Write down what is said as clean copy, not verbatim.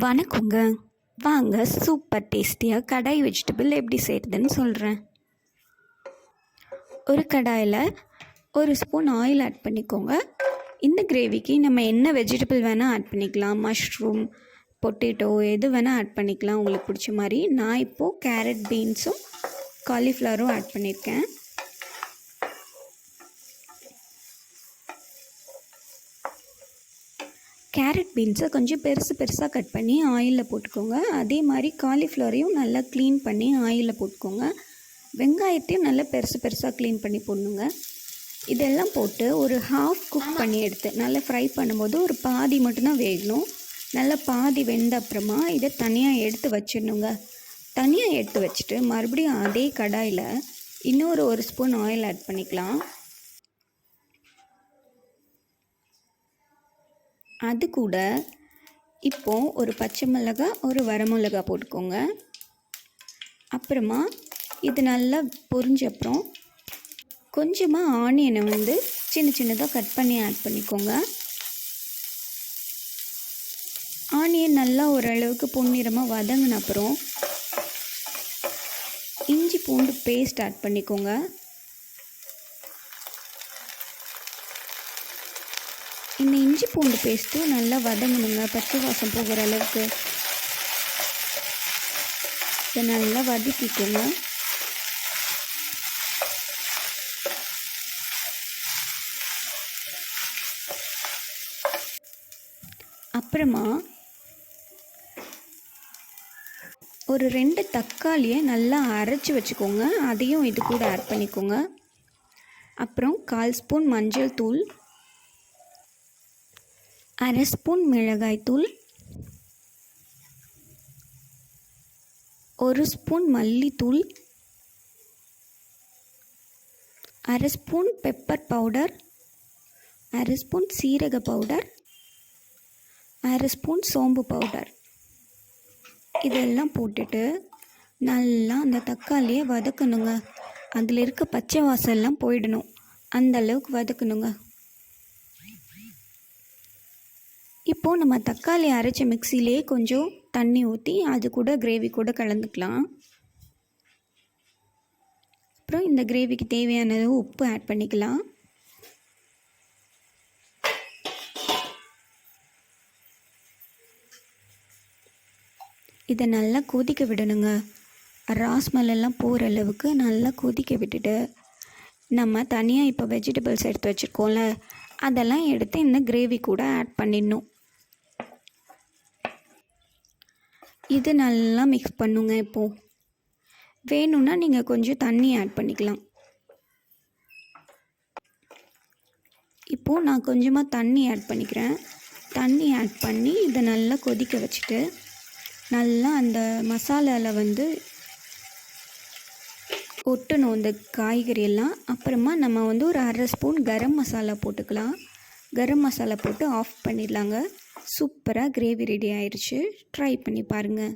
வணக்கங்க. வாங்க சூப்பர் டேஸ்டியாக கடாய் வெஜிடபிள் எப்படி செய்கிறதுன்னு சொல்கிறேன். ஒரு கடாயில் ஒரு ஸ்பூன் ஆயில் ஆட் பண்ணிக்கோங்க. இந்த கிரேவிக்கு நம்ம என்ன வெஜிடபிள் வேணால் ஆட் பண்ணிக்கலாம். மஷ்ரூம், பொட்டேட்டோ எது வேணால் ஆட் பண்ணிக்கலாம் உங்களுக்கு பிடிச்ச மாதிரி. நான் இப்போது கேரட், பீன்ஸும் காலிஃப்ளவரும் ஆட் பண்ணியிருக்கேன். கேரட் பீன்ஸை கொஞ்சம் பெருசாக கட் பண்ணி ஆயிலில் போட்டுக்கோங்க. அதே மாதிரி காலிஃப்ளவரையும் நல்லா க்ளீன் பண்ணி ஆயிலில் போட்டுக்கோங்க. வெங்காயத்தையும் நல்லா பெருசாக க்ளீன் பண்ணி போடணுங்க. இதெல்லாம் போட்டு ஒரு ஹாஃப் குக் பண்ணி எடுத்து நல்லா ஃப்ரை பண்ணும்போது ஒரு பாதி மட்டும்தான் வேகணும். நல்லா பாதி வெந்த அப்புறமா இதை தனியாக எடுத்து வச்சிடணுங்க. தனியாக எடுத்து வச்சுட்டு மறுபடியும் அதே கடாயில் இன்னொரு 1 ஸ்பூன் ஆயில் ஆட் பண்ணிக்கலாம். அது கூட இப்போது ஒரு பச்சை மிளகாய், ஒரு வரமிளகாய் போட்டுக்கோங்க. அப்புறமா இது நல்லா பொரிஞ்ச அப்புறம் கொஞ்சமாக ஆனியனை சின்னதாக கட் பண்ணி ஆட் பண்ணிக்கோங்க. ஆனியன் நல்லா ஓரளவுக்கு பொன்னிறமாக வதங்கின அப்புறம் இஞ்சி பூண்டு பேஸ்ட் ஆட் பண்ணிக்கோங்க. இந்த இஞ்சி பூண்டு பேஸ்ட்டு நல்லா வதங்கணுங்க, பச்சை வாசம் போகிற அளவுக்கு. இதை நல்லா வதக்கிக்கோங்க. அப்புறமா ஒரு 2 தக்காளியை நல்லா அரைச்சி வச்சுக்கோங்க. அதையும் இது கூட ஆட் பண்ணிக்கோங்க. அப்புறம் 1/4 ஸ்பூன் மஞ்சள் தூள், 1/2 ஸ்பூன் மிளகாய்த்தூள், 1 ஸ்பூன் மல்லித்தூள், 1/2 ஸ்பூன் பெப்பர் பவுடர், 1/2 ஸ்பூன் சீரக பவுடர், 1/2 ஸ்பூன் சோம்பு பவுடர். இதெல்லாம் போட்டுட்டு நல்லா அந்த தக்காளியை வதக்கணுங்க. அதில் இருக்க பச்சை வாசம்லாம் போயிடணும், அந்த அளவுக்கு வதக்கணுங்க. இப்போது நம்ம தக்காளி அரைச்ச மிக்சிலே கொஞ்சம் தண்ணி ஊற்றி அது கூட கிரேவி கூட கலந்துக்கலாம். அப்புறம் இந்த கிரேவிக்கு தேவையானது உப்பு ஆட் பண்ணிக்கலாம். இதை நல்லா கொதிக்க விடணுங்க. ராஸ்மலெல்லாம் போகிற அளவுக்கு நல்லா கொதிக்க விட்டுட்டு நம்ம தனியாக இப்போ வெஜிடபிள்ஸ் எடுத்து வச்சுருக்கோம்ல, அதெல்லாம் எடுத்து இந்த கிரேவி கூட ஆட் பண்ணிடணும். இது நல்லா மிக்ஸ் பண்ணுங்க. இப்போது வேணும்னா நீங்கள் கொஞ்சம் தண்ணி ஆட் பண்ணிக்கலாம். இப்போது நான் கொஞ்சமாக தண்ணி ஆட் பண்ணிக்கிறேன். தண்ணி ஆட் பண்ணி இதை நல்லா கொதிக்க வச்சுட்டு நல்லா அந்த மசாலாவில் ஒட்டணும் இந்த காய்கறி எல்லாம். அப்புறமா நம்ம ஒரு 1/2 ஸ்பூன் கரம் மசாலா போட்டுக்கலாம். கரம் மசாலா போட்டு ஆஃப் பண்ணிடலாங்க. சூப்பராக கிரேவி ரெடி ஆயிடுச்சு. ட்ரை பண்ணி பாருங்கள்.